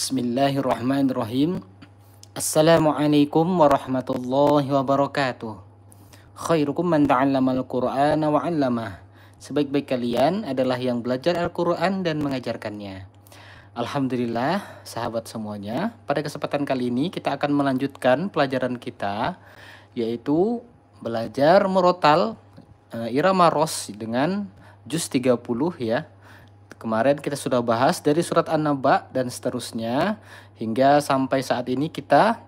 Bismillahirrahmanirrahim. Assalamualaikum warahmatullahi wabarakatuh. Khairukum man ta'allamal Qur'ana wa 'allamah. Sebaik-baik kalian adalah yang belajar Al-Qur'an dan mengajarkannya. Alhamdulillah, sahabat semuanya. Pada kesempatan kali ini kita akan melanjutkan pelajaran kita, yaitu belajar murotal irama ros dengan juz 30 ya. Kemarin kita sudah bahas dari surat An-Naba dan seterusnya hingga sampai saat ini kita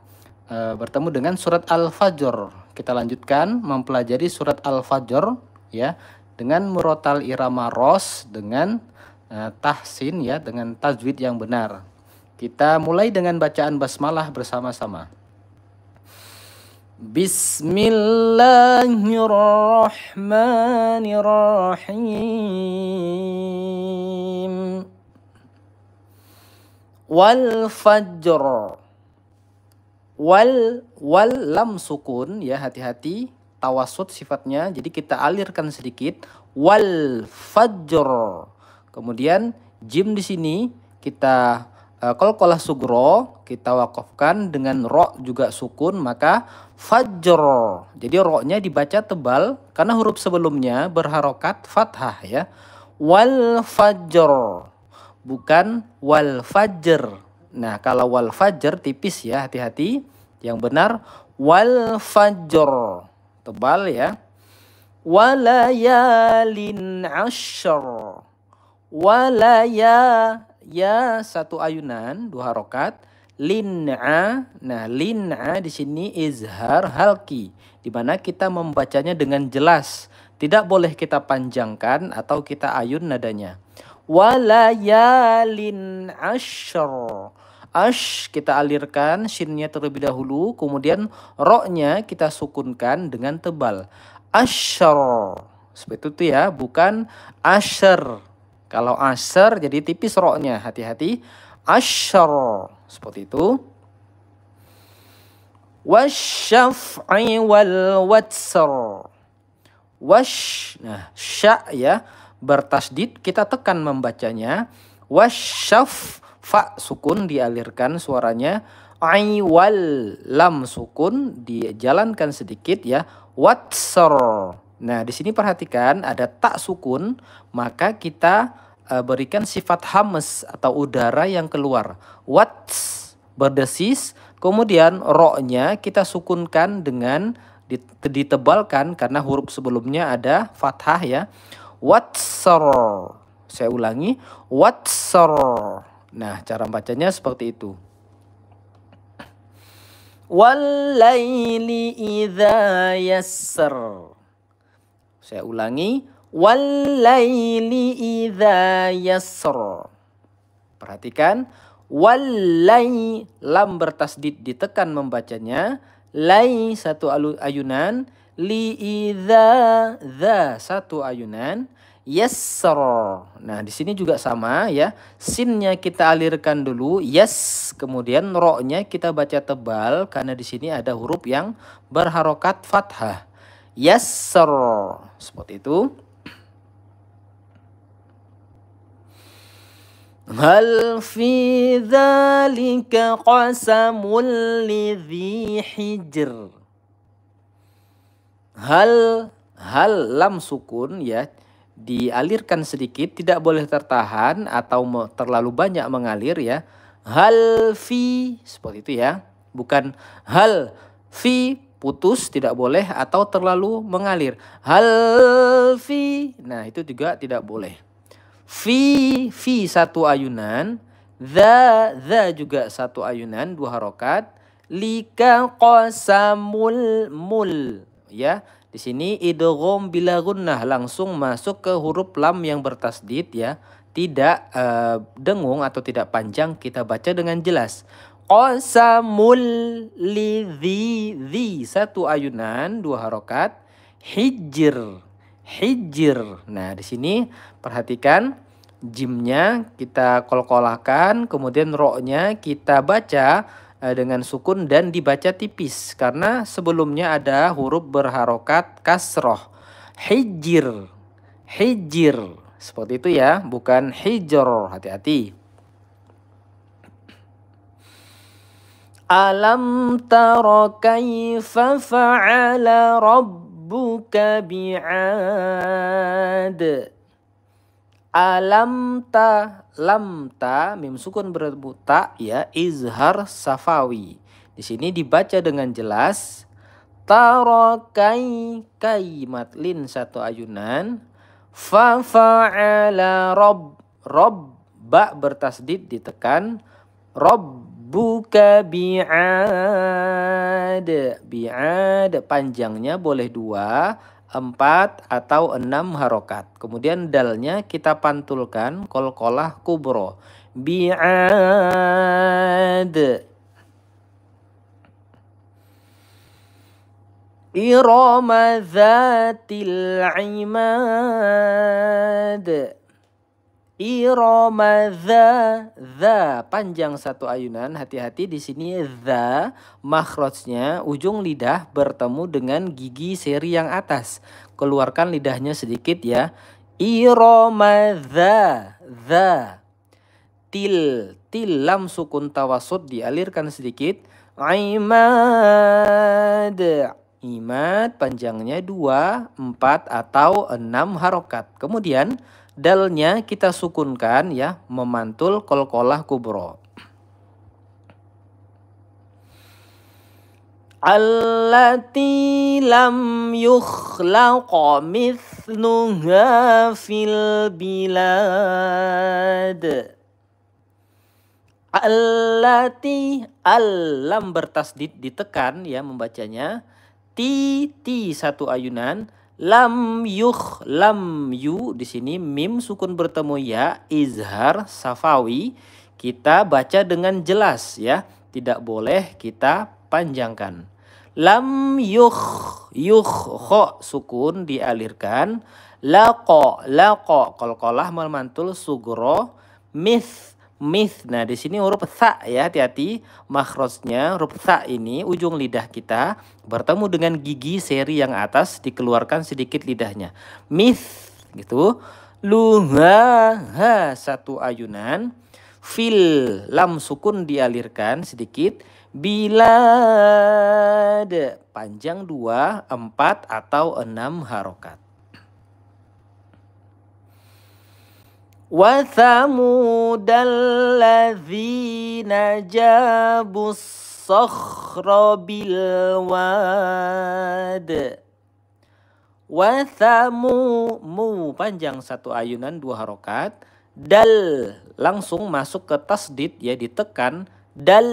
bertemu dengan surat Al-Fajr. Kita lanjutkan mempelajari surat Al-Fajr ya dengan murotal irama ros dengan tahsin ya, dengan tajwid yang benar. Kita mulai dengan bacaan basmalah bersama-sama. Bismillahirrahmanirrahim. Wal fajr. Wal lam sukun ya, hati-hati tawasud sifatnya, jadi kita alirkan sedikit. Wal fajr. Kemudian jim di sini kita qalqalah sugro kita wakafkan dengan ro juga sukun, maka fajr. Jadi ro-nya dibaca tebal karena huruf sebelumnya berharokat fathah ya. Wal fajr, bukan wal fajr. Nah, kalau wal fajr tipis ya, hati-hati. Yang benar wal fajr, tebal ya. Walayalin ashr. Ya satu ayunan, dua harokat. Lin'a, nah lin'a di sini izhar halki, di mana kita membacanya dengan jelas, tidak boleh kita panjangkan atau kita ayun nadanya. Walayalin ashr. Ash kita alirkan shinnya terlebih dahulu, kemudian ro-nya kita sukunkan dengan tebal. Ashr, seperti itu ya, bukan asher. Kalau asher jadi tipis ro-nya, hati-hati. Ashr, seperti itu. Wasyaf'i wal watsr. Nah sya ya bertasdid, kita tekan membacanya. Wasyaf, fa sukun dialirkan suaranya. Ai wal lam sukun dijalankan sedikit ya. Watsr. Nah, di sini perhatikan ada tak sukun, maka kita berikan sifat hames atau udara yang keluar. Wats berdesis, kemudian ro-nya kita sukunkan dengan ditebalkan karena huruf sebelumnya ada fathah ya. Watsr. Saya ulangi, watsr. Nah, cara bacanya seperti itu. Wal-laili idza yassar. Saya ulangi, wal-laili idza yassar. Perhatikan, wal-lai lam bertasdid ditekan membacanya, lai satu ayunan, li idza dza satu ayunan, yassar. Nah, di sini juga sama ya. Sinnya kita alirkan dulu, yes, kemudian ro-nya kita baca tebal karena di sini ada huruf yang berharokat fathah. Yassar, seperti itu. Hal fi dzalika qasamul lidzi hijr. Hal lam sukun ya, dialirkan sedikit, tidak boleh tertahan atau terlalu banyak mengalir ya. Hal fi, seperti itu ya, bukan hal fi putus, tidak boleh, atau terlalu mengalir. Hal fi, nah itu juga tidak boleh. Fi satu ayunan, dza juga satu ayunan, dua harokat. Lika qasamul mul ya. Di sini idgham bila gunnah, langsung masuk ke huruf lam yang bertasdid ya. Tidak dengung atau tidak panjang, kita baca dengan jelas. Qasamul lidzi, satu ayunan, dua harokat. Hijr. Nah, di sini perhatikan jimnya kita qalqalahkan, kemudian ro-nya kita baca dengan sukun dan dibaca tipis karena sebelumnya ada huruf berharokat kasroh. Hijr. Seperti itu ya, bukan hijr, hati-hati. Alam tara kaifa fa'ala rabbuka bi'ad. Alam ta, lam ta, mim sukun bertemu ta ya, izhar safawi. Di sini dibaca dengan jelas. Tara kai matlin satu ayunan. Fa fa'ala rob ba bertasdid ditekan. Rabbuka bi'ad. Bi'ad panjangnya boleh 2, 4 atau 6 harokat. Kemudian dalnya kita pantulkan qalqalah kubro. Bi'ad. Irama dzatil imad. Irama dza panjang satu ayunan. Hati-hati di sini dza makhrajnya ujung lidah bertemu dengan gigi seri yang atas. Keluarkan lidahnya sedikit ya. Irama dza. Til lam sukun tawasud dialirkan sedikit. Imad. Imad panjangnya 2, 4 atau 6 harokat. Kemudian dalnya kita sukunkan ya, memantul qalqalah kubro. Allati lam yukhlaqa mithluha fil bilad. Allati, lam bertasdid ditekan ya membacanya. Ti satu ayunan. Lam yu di sini mim sukun bertemu ya, izhar safawi. Kita baca dengan jelas ya, tidak boleh kita panjangkan. Lam kho sukun dialirkan. Laqo qalqalah memantul sugro. Nah di sini huruf tha ya, hati-hati makhrajnya huruf tha ini ujung lidah kita bertemu dengan gigi seri yang atas, dikeluarkan sedikit lidahnya. Gitu. Luha satu ayunan. Fil lam sukun dialirkan sedikit. Bilad panjang 2, 4 atau 6 harokat. Wa thamudal ladzina jabus sakhra bil wad. Wa mu panjang satu ayunan 2 harokat. Dal langsung masuk ke tasdid ya, ditekan. Dal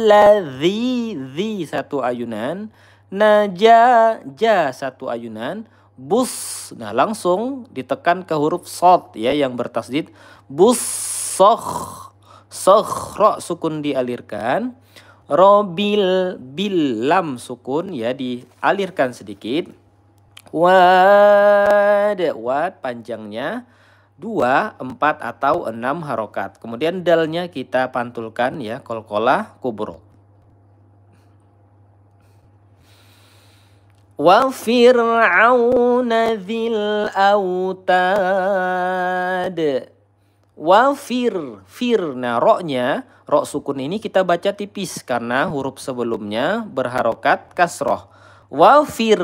ladzi satu ayunan. Naja satu ayunan. Bus, nah langsung ditekan ke huruf shad ya yang bertasdid. Bus sokhro sukun dialirkan. Robil lam sukun ya dialirkan sedikit. Wad panjangnya 2, 4 atau 6 harokat. Kemudian dalnya kita pantulkan ya, qalqalah kubro. Wa fir'auna dzil autad. Wa nah ro sukun ini kita baca tipis karena huruf sebelumnya berharokat kasroh. Wa fir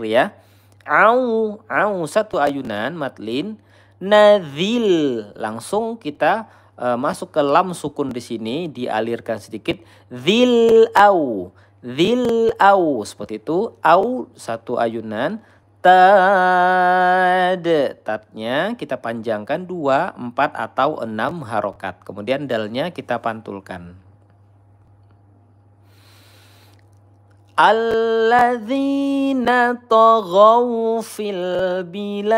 ya. Au satu ayunan matlin. Nadzil langsung kita masuk ke lam sukun di sini dialirkan sedikit. Dzil au seperti itu. Au satu ayunan. Tadnya kita panjangkan 2, 4 atau 6 harokat. Kemudian dalnya kita pantulkan. Alladzina taghaw fil bilad.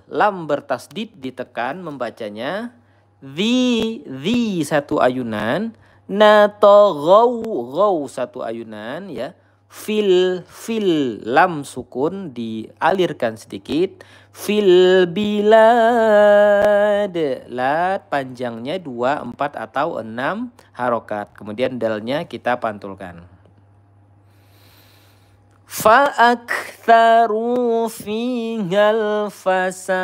Lam bertasdid ditekan membacanya. Di satu ayunan. Nataghaw satu ayunan ya. Fil lam sukun dialirkan sedikit. Fil bilad lat panjangnya 2, 4 atau 6 harokat. Kemudian dalnya kita pantulkan. Fa'aktharu fihal fasad.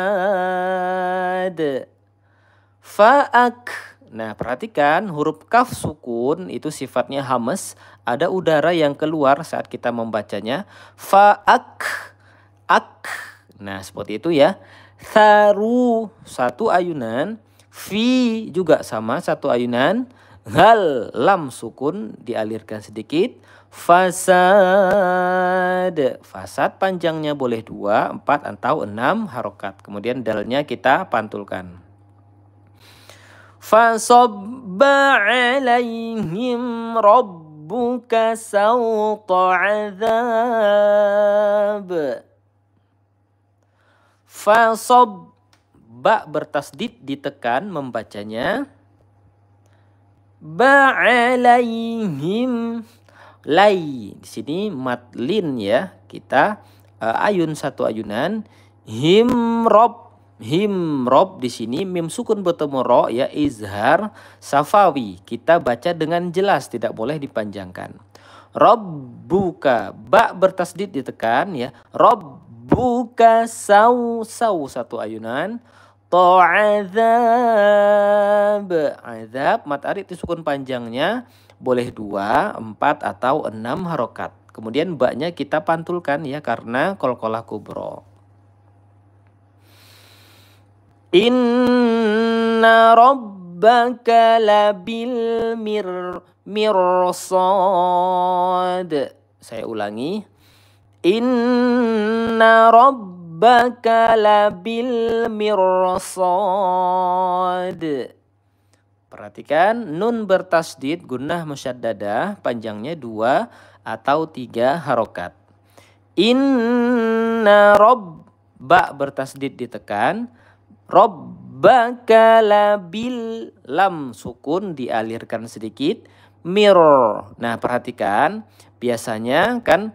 Fa'ak. Nah, perhatikan huruf kaf sukun itu sifatnya hamas, ada udara yang keluar saat kita membacanya. Fa'ak, ak. Nah, seperti itu ya. Tharu, satu ayunan. Fi juga sama, satu ayunan. Hal, lam sukun dialirkan sedikit. Fasad, fasad panjangnya boleh 2, 4 atau 6 harokat. Kemudian dalnya kita pantulkan. Fasabba alaihim rabbuka sawta azab. Fasab, ba bertasdid ditekan membacanya. Ba alaihim, lai di sini matlin ya, kita ayun satu ayunan. Himrob, himrob di sini mim sukun bertemu ro ya, izhar safawi, kita baca dengan jelas, tidak boleh dipanjangkan. Rabbuka, ba bertasdid ditekan ya. Rabbuka saw, saw satu ayunan. Ta'adzab, azab mat arid disukun panjangnya boleh 2, 4 atau 6 harokat. Kemudian baknya kita pantulkan ya karena qalqalah kubro. Inna rabbaka labil mirsad. Saya ulangi. Inna rabbaka labil mirsad. Perhatikan nun bertasdid gunnah musyaddadah panjangnya 2 atau 3 harokat. Inna ba bertasdid ditekan. Rabbaka labil, lam sukun dialirkan sedikit. Mir. Nah, perhatikan biasanya kan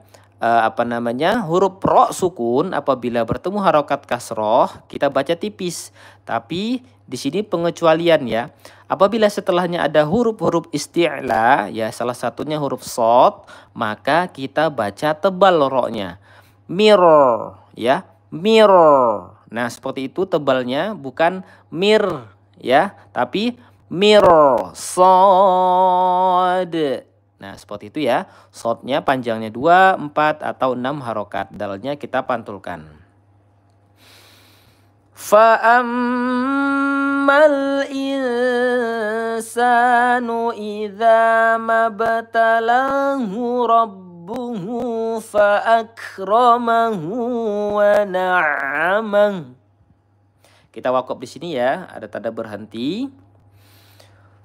huruf ro sukun apabila bertemu harokat kasroh kita baca tipis. Tapi di sini pengecualian ya. Apabila setelahnya ada huruf-huruf isti'la ya, salah satunya huruf shad, maka kita baca tebal ro-nya. Mirror ya, mirror. Nah, seperti itu tebalnya, bukan mir ya, tapi mirror shad. Nah, seperti itu ya. Shadnya panjangnya 2, 4 atau 6 harokat. Dalnya kita pantulkan. Fa'ammal insanu idza mabtalahu rabbuhu fa'akramahu wa na'amah. Kita wakaf di sini ya, ada tanda berhenti.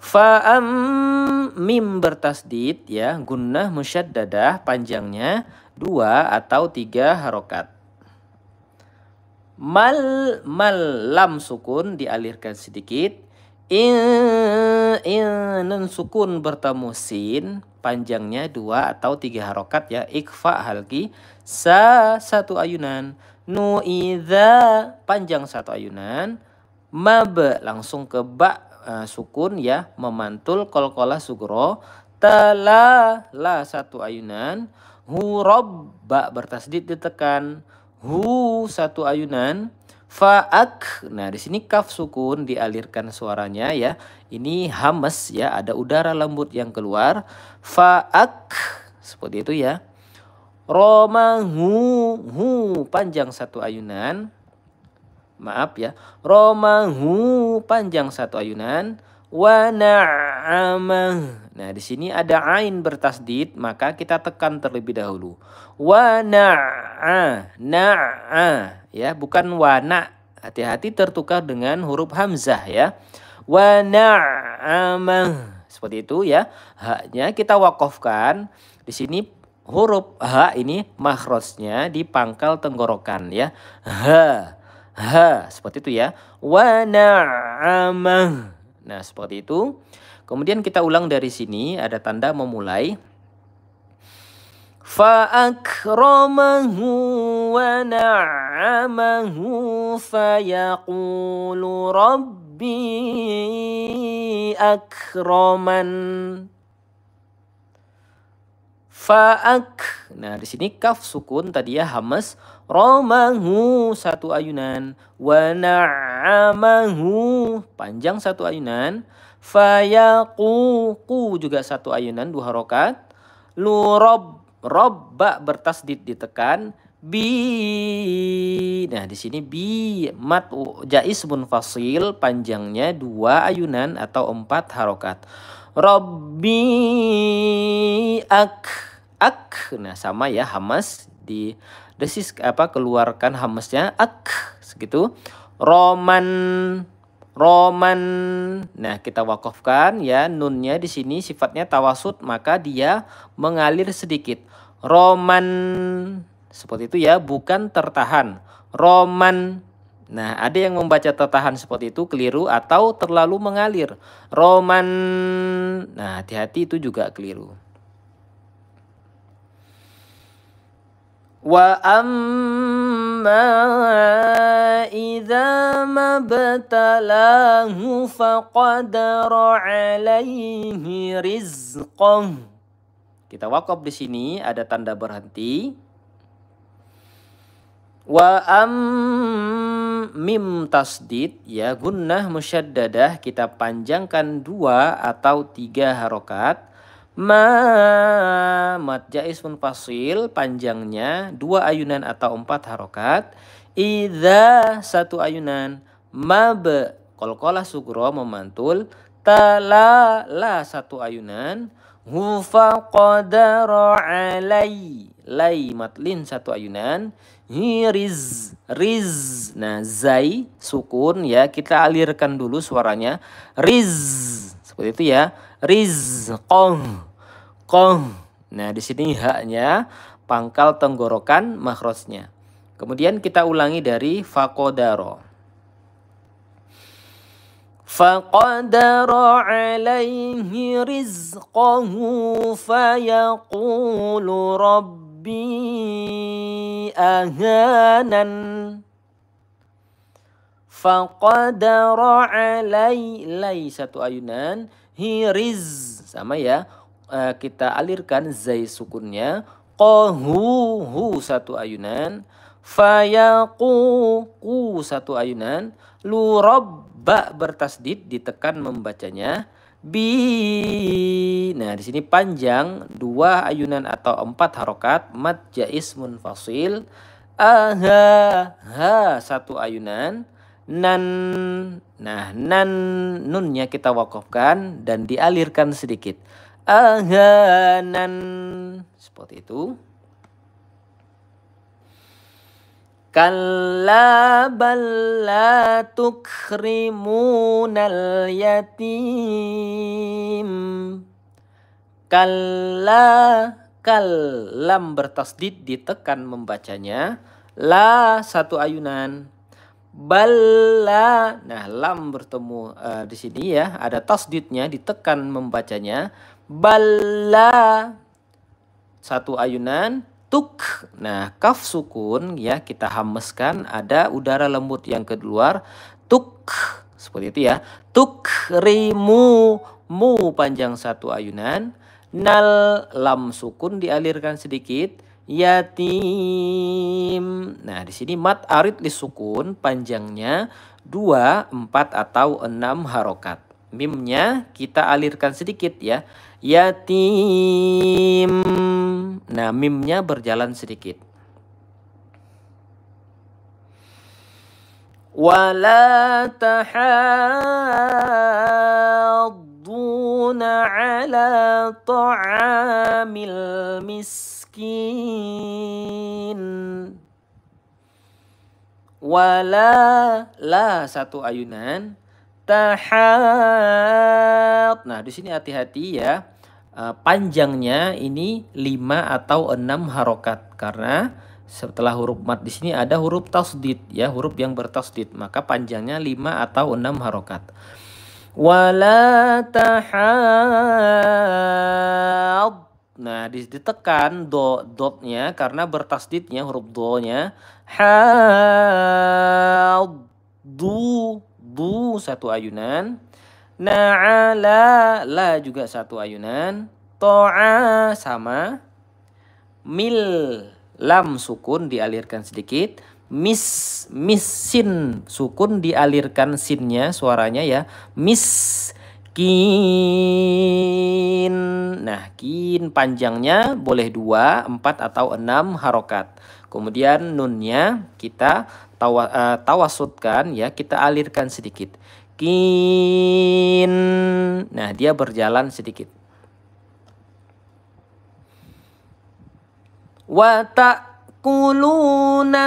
Fa'am, mim bertasdid ya, gunnah musyaddadah panjangnya 2 atau 3 harokat. Mal, lam sukun dialirkan sedikit. In nun sukun bertemu sin panjangnya 2 atau 3 harokat ya. Ikfa halki, sa satu ayunan. Nu idza panjang satu ayunan. Mab langsung ke ba sukun ya, memantul qalqalah sugro. Tala, la satu ayunan. Hurab, ba bertasdid ditekan. Hu satu ayunan. Fa'ak, nah di sini kaf sukun dialirkan suaranya ya. Ini hamas ya, ada udara lembut yang keluar. Fa'ak, seperti itu ya. Romahu, hu panjang satu ayunan. Maaf ya. Romahu panjang satu ayunan. Wa na'amah. Nah, di sini ada ain bertasdid, maka kita tekan terlebih dahulu. Wa na'a, na'a ya, bukan wa na'. Hati-hati tertukar dengan huruf hamzah ya. Wa na'amah. Seperti itu ya. Haknya kita wakafkan. Di sini huruf ha ini makhrajnya di pangkal tenggorokan ya. Ha. Ha, seperti itu ya. Wa na'amah. Nah, seperti itu. Kemudian kita ulang dari sini, ada tanda memulai. Fa'akramahu wa na'amahu fayaqulu rabbi akraman. Fa'ak. Nah, di sini kaf sukun tadi ya hamas. Romahu satu ayunan. Wa ta'amahu panjang satu ayunan, fayaqu juga satu ayunan dua harokat, robba bertasdid ditekan, bi. Nah, di sini bi mat jaiz munfasil panjangnya dua ayunan atau 4 harokat. Robbi ak. Nah, sama ya hamas di desis keluarkan hamasnya ak segitu. Roman. Nah, kita wakafkan ya, nunnya di sini sifatnya tawasud maka dia mengalir sedikit. Roman seperti itu ya, bukan tertahan. Roman. Nah, ada yang membaca tertahan seperti itu keliru atau terlalu mengalir. Roman. Nah, hati-hati itu juga keliru. Wa amma idza mabtalahu faqadara alaihi rizqah. Kita wakaf di sini ada tanda berhenti. Wa mim tasdid ya, gunnah musyaddadah kita panjangkan 2 atau 3 harokat. Mat jaiz munfasil panjangnya 2 ayunan atau 4 harokat. Idza 1 ayunan, mab qalqalah sugro memantul, la 1 ayunan, hufa qadara alai matlin 1 ayunan, riz. Nah, zai sukun ya, kita alirkan dulu suaranya, riz seperti itu ya, rizqah. Nah, di sini haknya pangkal tenggorokan makhrajnya. Kemudian kita ulangi dari faqadara. Faqadara alaihi rizqahu fayaqulu rabbi ahanan. Faqadara alai 1 ayunan, hiriz sama ya, kita alirkan zai sukunnya, qahu 1 ayunan, fayaqu 1 ayunan, lurabba bertasdid ditekan membacanya, bi. Nah, di sini panjang 2 ayunan atau 4 harokat, mad jaiz munfasil, aha 1 ayunan, nan. Nah, nan nunnya kita wakafkan dan dialirkan sedikit, ahanan seperti itu. Kalla bal la tukrimunal yatim. Kalla lam bertasdid ditekan membacanya, la 1 ayunan, balla. Nah, lam bertemu di sini ya, ada tasdidnya ditekan membacanya, balla 1 ayunan, tuk. Nah, kaf sukun ya, kita hameskan, ada udara lembut yang keluar, tuk seperti itu ya. Tukrimu, mu panjang 1 ayunan, nal lam sukun dialirkan sedikit, yatim. Nah, di sini mat arid li sukun panjangnya 2, 4 atau 6 harokat. Mimnya kita alirkan sedikit ya, yatim. Nah, mimnya berjalan sedikit. Wala tahadduna ala ta'amil miskin. Wala 1 ayunan, tahad. Nah, di sini hati-hati ya, panjangnya ini 5 atau 6 harokat karena setelah huruf mat di sini ada huruf tasdid ya, huruf yang bertasdid, maka panjangnya 5 atau 6 harokat. Wala tahad. Nah, ditekan dotnya karena bertasdidnya huruf do-nya, had du 1 ayunan, na'ala la juga 1 ayunan, to'a sama, mil lam sukun dialirkan sedikit, sin sukun dialirkan sinnya suaranya ya, miskin. Nah, kin panjangnya boleh 2, 4 atau 6 harokat. Kemudian nunnya kita tawasudkan ya, kita alirkan sedikit. Kin. Nah, dia berjalan sedikit. Wa ta'kuluna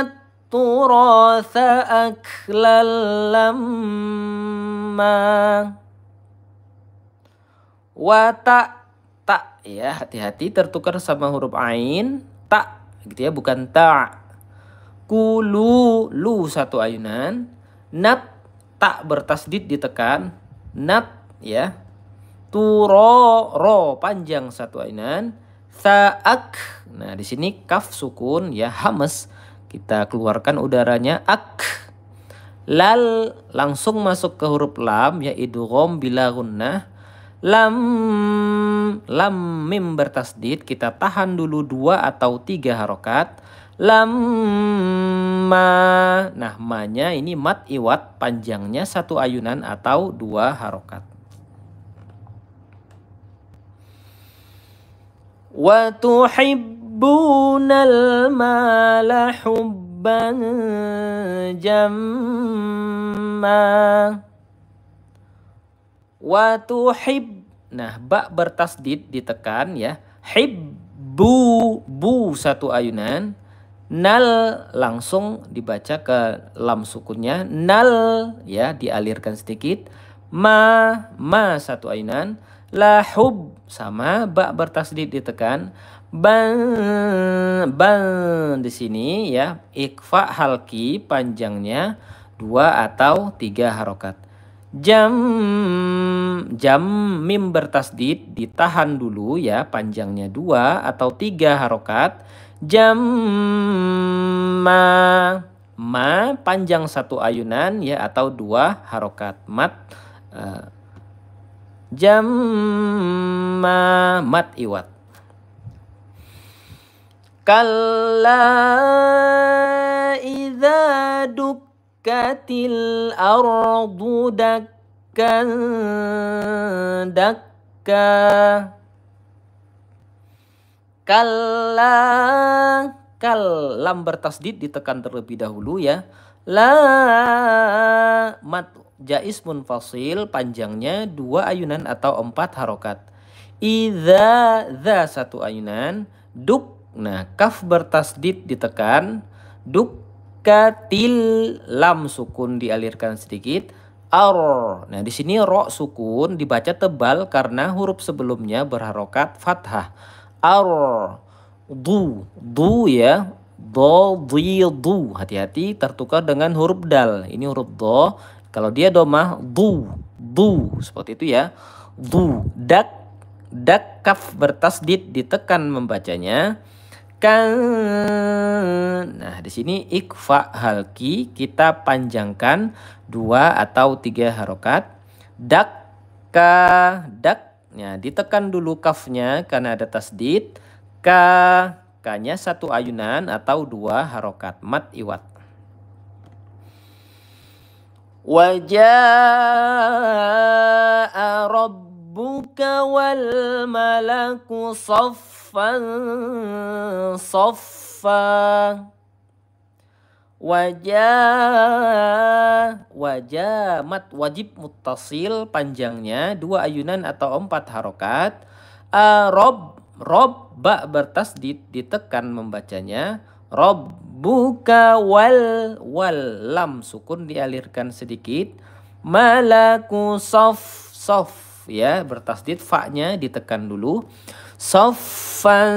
turatha aklan lamma. Wa ta ya, hati-hati tertukar sama huruf ain, ta gitu ya, bukan ta. Kulu, lu satu ayunan, nat tak bertasdid ditekan, nat ya. Turo, ro panjang satu ayunan, sa'ak. Nah, di sini kaf sukun ya, hamas. Kita keluarkan udaranya, ak. Lal langsung masuk ke huruf lam ya, idgham bila gunnah. Lam mim bertasdid, kita tahan dulu 2 atau 3 harokat. Lamma. Nah, ma-nya ini mat iwat, panjangnya satu ayunan atau 2 harokat. Wa tuhibbunal mala hubban jamma. Wa tuhib. Nah, ba bertasdid ditekan ya. Hibbu, bu satu ayunan. Nal langsung dibaca ke lam sukunnya, nal ya, dialirkan sedikit. Ma satu ayunan. Lahub sama ba bertasdid ditekan. Ban di sini ya, ikfa halki panjangnya 2 atau 3 harokat. Jam mim bertasdid ditahan dulu ya, panjangnya 2 atau 3 harokat. Jam ma panjang satu ayunan ya, atau 2 harokat. Mat jam mat iwat. Kalla idza dukkatil ardu dakkan dakka. Kalla, lam bertasdid ditekan terlebih dahulu ya. La mat jais munfasil, panjangnya 2 ayunan atau 4 harokat. Idza satu ayunan. Duk, nah kaf bertasdid ditekan. Dukkatil, lam sukun dialirkan sedikit. Ar. Nah, di sini ro sukun dibaca tebal karena huruf sebelumnya berharokat fathah. Ar. Du ya. Do, du. Hati-hati tertukar dengan huruf dal. Ini huruf do. Kalau dia domah du. Seperti itu ya. Du. Dak kaf bertasdid ditekan membacanya. Kan. Nah, di sini ikfa halki kita panjangkan 2 atau 3 harokat. Daknya ditekan dulu kafnya karena ada tasdid. K-nya satu ayunan atau 2 harokat. Mat iwat. Waja'a rabbuka wal malaku saffan saffa. Wajah mat wajib muttasil, panjangnya 2 ayunan atau 4 harokat. Rob ba bertasdid ditekan membacanya. Rabbuka wal lam sukun dialirkan sedikit. Malaku sof ya, bertasdid, fa-nya ditekan dulu. Soffan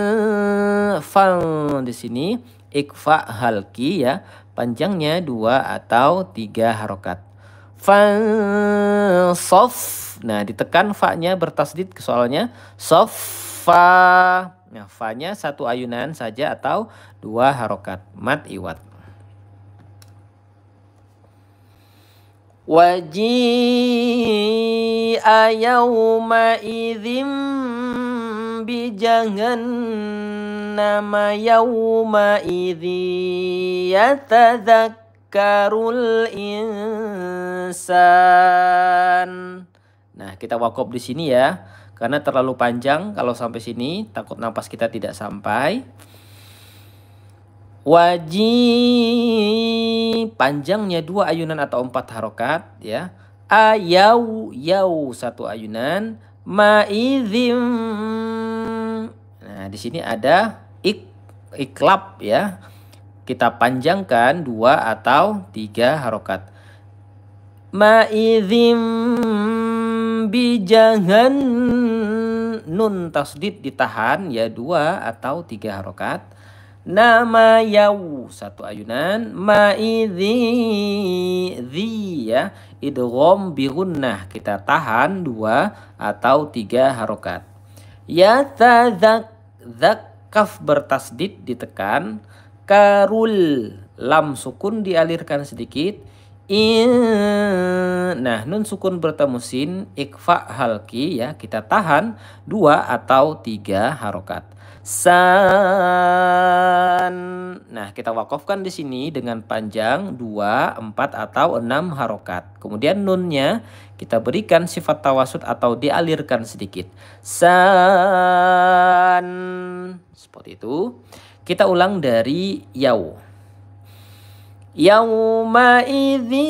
di sini ikfa halki ya, panjangnya 2 atau 3 harokat. Sof. Nah, ditekan fa-nya bertasdid soalnya soffa. Nah, fa-nya satu ayunan saja atau 2 harokat. Mat iwat. Waji'a yawma idzim bijahannam jahannama yawma idzi yatadzakkarul insan. Nah, kita wakaf di sini ya. Karena terlalu panjang kalau sampai sini, takut napas kita tidak sampai. Wajib, panjangnya 2 ayunan atau 4 harokat ya. Ayau, yau 1 ayunan. Ma'idzim. Nah, di sini ada iklab ya. Kita panjangkan 2 atau 3 harokat. Ma'idzim bijahan, nun tasdid ditahan ya 2 atau 3 harokat. Nama yau 1 ayunan. Maidzi, zi ya, idgham bi gunnah, kita tahan 2 atau 3 harokat. Ya tadzak, zak kaf bertasdid ditekan. Karul, lam sukun dialirkan sedikit. Nah, nun sukun bertemu sin, ikfa halki ya, kita tahan 2 atau 3 harokat. San. Nah, kita wakafkan di sini dengan panjang 2, 4 atau 6 harokat. Kemudian nunnya kita berikan sifat tawasud atau dialirkan sedikit. San. Seperti itu. Kita ulang dari yau. Yauma idzi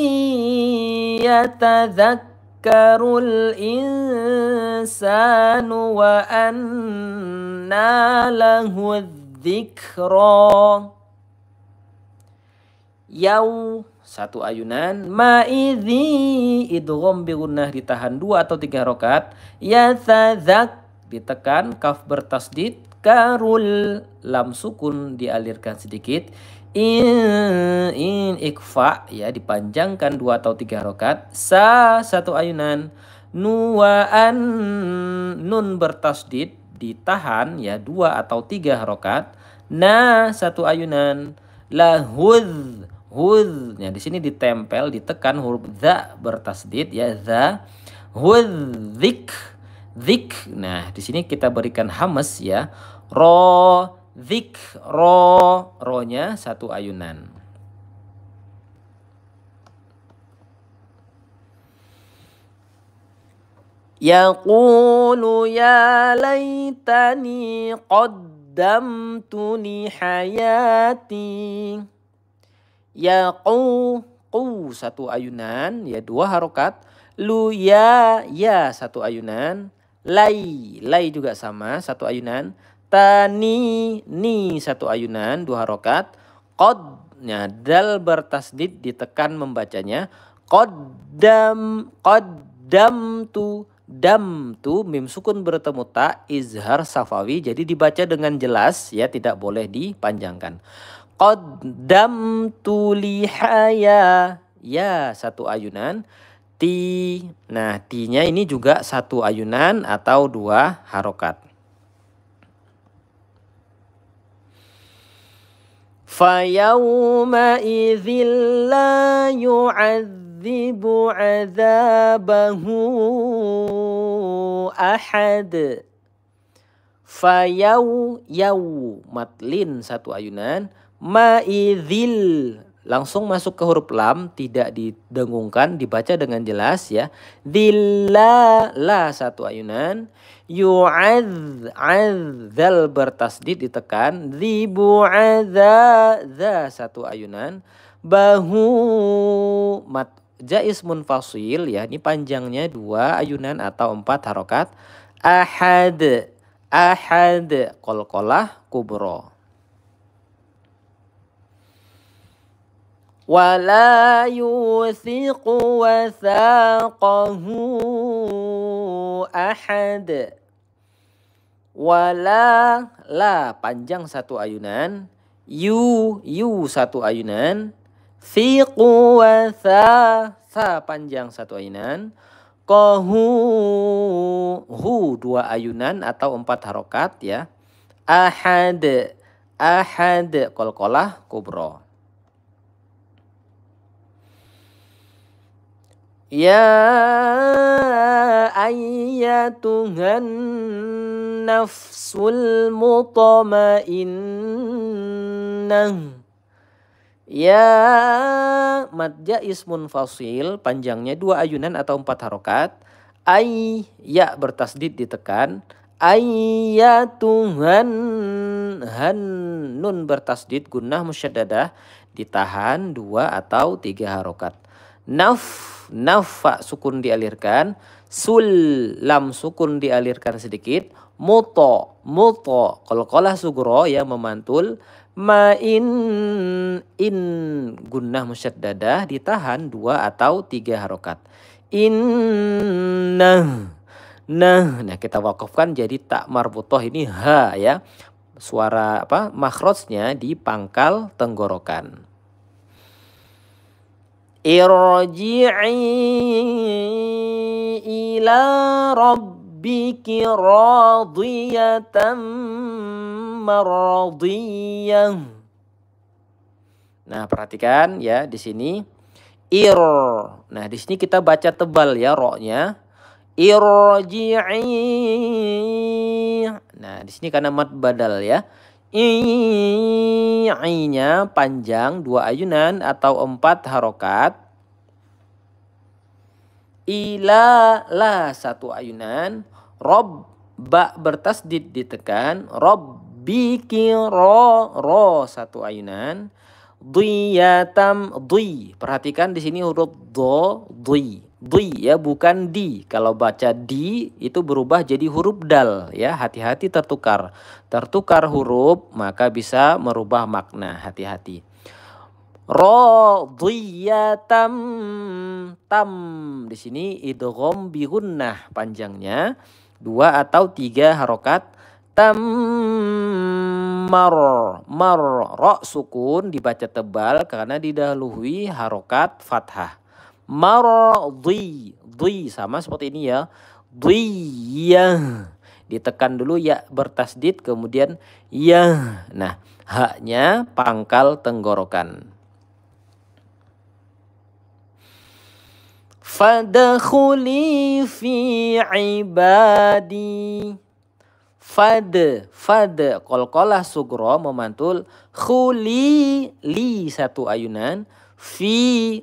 yatadzakkarul insanu wa anna lahu dzikra. Yau 1 ayunan. Maidzi, idgham bi gunnah ditahan 2 atau 3 harokat. Yatadzak ditekan, kaf bertasdid. Karul, lam sukun dialirkan sedikit. In ikfa ya, dipanjangkan 2 atau 3 harokat. Sa 1 ayunan. Nuwaan, nun bertasdid ditahan ya 2 atau 3 harokat. Na 1 ayunan. Lahudz, hudz. Ya, di sini ditempel, ditekan huruf za bertasdid ya, za. Hudzik, zik. Nah, di sini kita berikan hamas ya. Ro, zik, ro-nya 1 ayunan. Yaqulu ya laitani qaddamtu li hayati. Yaqu, qu 1 ayunan ya 2 harokat. Lu ya 1 ayunan. Lai juga sama 1 ayunan. Tani, ni 1 ayunan 2 harokat. Qadnya dal bertasdid ditekan membacanya. Qaddamtu, damtu, mim sukun bertemu ta, izhar safawi, jadi dibaca dengan jelas ya, tidak boleh dipanjangkan. Qaddamtu lihaya, ya 1 ayunan. Ti, nah ti-nya ini juga 1 ayunan atau 2 harokat. Fayawma idzil la yu'adzibu 'adzabahu ahad. Fayau, yau matlin 1 ayunan. Ma'idzil, langsung masuk ke huruf lam, tidak didengungkan, dibaca dengan jelas ya. Dzilla, la 1 ayunan. Yu'adz, adzal bertasdid ditekan. Dzibu, adza, za 1 ayunan. Bahu, mat jais munfasil ya, ini panjangnya 2 ayunan atau 4 harokat. Ahad, qalqalah kubro. Wala yuthiqu wathaqahu ahad. Wala, la panjang 1 ayunan. Yu 1 ayunan. Thiqu watha, sa panjang 1 ayunan. Qahu, hu 2 ayunan atau 4 harokat ya. Ahad, qalqalah kubro. Ya ayyatuhan nafsul mutmainnah. Ya, madja ismun fasil, panjangnya 2 ayunan atau 4 harokat. Ay, ya bertasdid ditekan. Ayyatuhan, han nun bertasdid gunnah musyaddadah ditahan 2 atau 3 harokat. Nafa sukun dialirkan. Sul, lam sukun dialirkan sedikit. Muto, qalqalah sugro yang memantul. In gunnah musyaddadah ditahan 2 atau 3 harokat. Nah kita wakafkan jadi tak marbutoh ini ha ya. Suara makhrajnya di pangkal tenggorokan. Irji'i ila rabbiki radiyatan mardiyah. Nah, perhatikan ya di sini Nah, di sini kita baca tebal ya ro-nya. Irji'i. Nah, di sini karena mad badal ya. I-nya panjang 2 ayunan atau 4 harokat. Ila la 1 ayunan. Rob ba bertasdid ditekan. Rabbiki ro 1 ayunan. Diyatam di. Perhatikan di sini huruf do di ya, bukan di. Kalau baca di itu berubah jadi huruf dal ya. Hati-hati tertukar huruf maka bisa merubah makna. Hati-hati. Radiyatam tam di sini idgham bi gunnah panjangnya 2 atau 3 harokat. Mar ro sukun dibaca tebal karena didahului harokat fathah. Mardi sama seperti ini ya. Diyah ditekan dulu ya bertasdid kemudian ya. Nah, haknya pangkal tenggorokan. Fadkhuli fi ibadi. Fad qalqalah sugro memantul. Khuli li 1 ayunan. Fi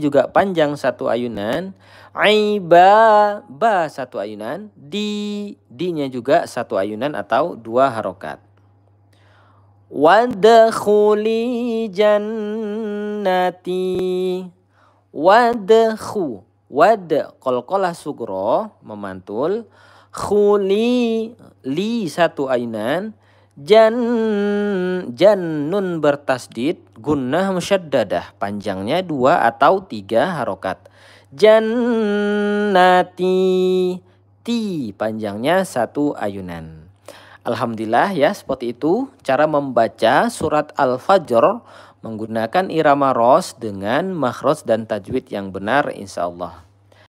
juga panjang 1 ayunan. Aiba ba 1 ayunan. Di-nya juga 1 ayunan atau 2 harokat. Wadkhuli jannati. Wad qalqalah sugro memantul. Khuli li 1 ayunan. Nun bertasdid gunnah musyaddadah panjangnya 2 atau 3 harokat. Jannati ti panjangnya 1 ayunan. Alhamdulillah ya, seperti itu cara membaca surat Al-Fajr menggunakan irama ros dengan makhraj dan tajwid yang benar insyaallah.